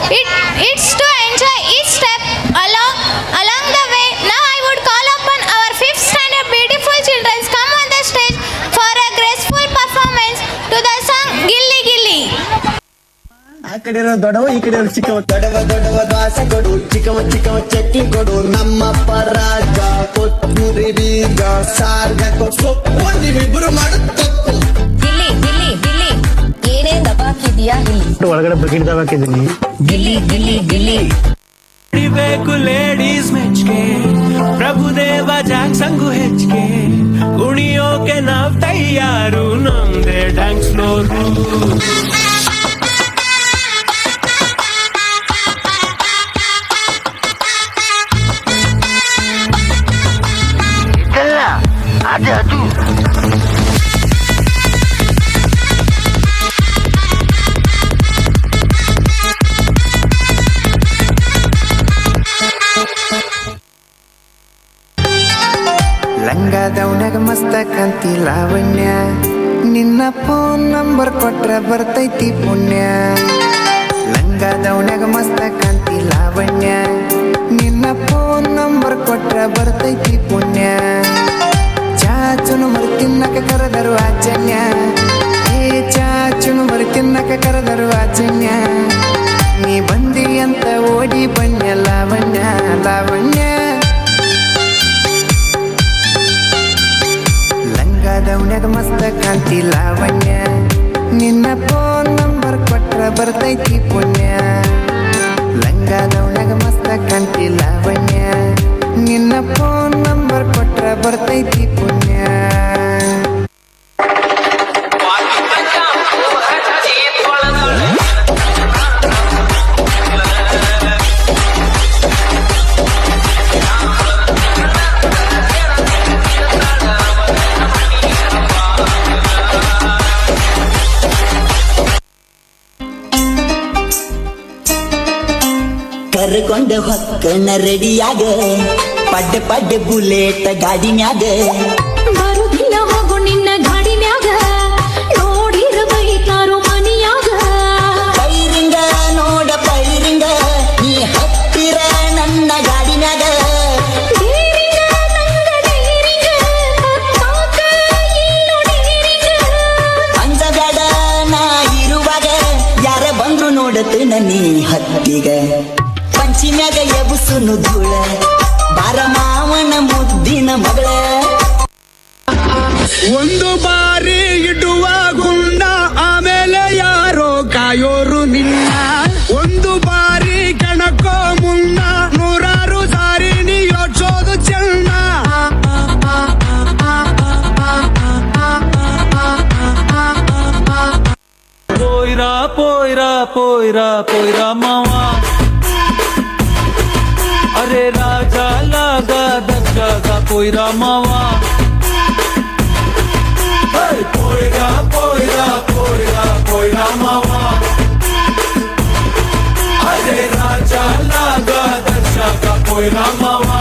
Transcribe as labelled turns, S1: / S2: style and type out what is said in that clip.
S1: It's to enjoy each step along the way. Now I would call upon our 5th standard beautiful children come on the stage for a graceful performance to the song Gilli Gilli.
S2: ಆ ಕಡೆ ದೊಡ್ಡವ ಈ ಕಡೆ ಚಿಕ್ಕವ ದೊಡ್ಡವ ದ್ವಾಸೆ ಕೊಡು ಚಿಕ್ಕವ ಚಟ್ನಿ ಕೊಡು ನಮ್ಮಪ್ಪ ರಾಜ ಕೊತ್ತೂರಿ ಬೀಗ ಸಾರ್ಗ ಕೊಟ್ಟು ಇಬ್ರು ಮಾಡು ತಪ್ಪು
S3: ಗಿಲ್ಲಿ ಗಿಲ್ಲಿ ಗಿಲ್ಲಿ ಏನೇ ದಬಾಕಿದ್ಯಾ ಇಲ್ಲಿ
S2: ಒಳಗಡೆ ಬಕೆಟ್ ದಬಾಕಿದ್ದೀನಿ
S3: ಗಿಲ್ಲಿ ಗಿಲ್ಲಿ ಗಿಲ್ಲಿ
S4: ಬೇಕು ಲೇಡೀಸ್ ಮೆಚ್ಗೆ ಪ್ರಭುದೇವ ಜಾಕ್ಸಂಗು ಹೆಚ್ಚಿಗೆ ಕುಣಿಯೋಕೆ ನಾವ್ ತಯಾರು ನಮ್ದೇ ಡ್ಯಾನ್ಸ್ ಫ್ಲೋರು
S5: ಲಂಗಾದವನಾಗ ಮಸ್ತ ಕಾಂತಿ ಲಾವಣ್ಯ ನಿನ್ನ ಫೋನ್ ನಂಬರ್ ಕೊಟ್ರ ಬರ್ತೈತಿ ಪುಣ್ಯ ಲಂಗಾದವನಾಗ ಮಸ್ತ ಕಾಂತಿ ಲಾವಣ್ಯ ನಿನ್ನ ಫೋನ್ ನಂಬರ್ ಕೊಟ್ರ ಬರ್ತೈತಿ ಪುಣ್ಯ ಚಾಚುನು ಮರಿ ತಿನ್ನಕ ಕರೆದರು ಆಚನ್ಯ ಚಾಚುನು ಮರಿ ತಿನ್ನಕ ಕರೆದರು ಆಚನ್ಯ ನೀ ಬಂದಿ ಅಂತ ಓಡಿ ಬನ್ಯ ಲಾವಣ್ಯ ಲಾವಣ್ಯ ಲಂಗಾದವನಾಗ ಮಸ್ತ ಕಾಂತಿ ಲಾವಣ್ಯ ನಿನ್ನ ಫೋನ್ ನಂಬರ್ ಕೊಟ್ರ ಬರ್ತೈತಿ ಪುಣ್ಯ ಲಂಗಾದವನಾಗ ಮಸ್ತ ಕಾಂತಿ ಲಾವಣ್ಯ ನಿನ್ನ ಫೋನ್ ನಂಬರ್ ಕೊಟ್ರ ಬರ್ತೈತಿ ಪುಣ್ಯ
S6: ಕರ್ಕೊಂಡ ಹೊಕ್ಕನ ರೆಡಿಯಾಗ ಪಡ್ಡೆ ಬುಲೆಟ್ ಗಾಡಿನ್ಯಾಗ
S1: ಬರುದಿಲ್ಲ ಹೋಗು ನಿನ್ನ ಗಾಡಿ ಮ್ಯಾಗ ನೋಡಿರಬೈತಾರೋ ಮನಿಯಾಗ
S6: ಪೈರಿಂಗ ನೋಡ ಪೈರಿಂಗ ನೀ ಹತ್ತಿರ ನನ್ನ ಗಾಡಿನ್ಯಾಗ ಅಂಜಬೇಡ ನಾ ಇರುವಾಗ ಯಾರ ಬಂದ್ರು ನೋಡತನ ನೀ ಹತ್ತಿಗ ಪಂಚಿಮ್ಯಾಗ ಎಬುಸುನು ಧೂಳ ಬಾರ ಮಾವನ ಮುದ್ದಿನ ಮಗಳ
S4: ಒಂದು ಬಾರಿ ಇಡುವ ಗುಂಡ ಆಮೇಲೆ ಯಾರೋ ಕಾಯೋರು ನಿನ್ನ ಒಂದು ಬಾರಿ ಕಣಕೋ ಮುನ್ನ ನೂರಾರು ಸಾರಿ ನೀ ಯೋಚೋದು ಚೆನ್ನ ಪೋಯ್ರಾ ಪೋಯ್ರಾ ಪೋಯ್ರಾ ಪೋಯ್ರಾ ಮಾವಾ अरे राजा लगा दशका पोयरा मावा पोयरा पोयरा पोयरा पोयरा मावा अरे राजा लगा दशका पोयरा मावा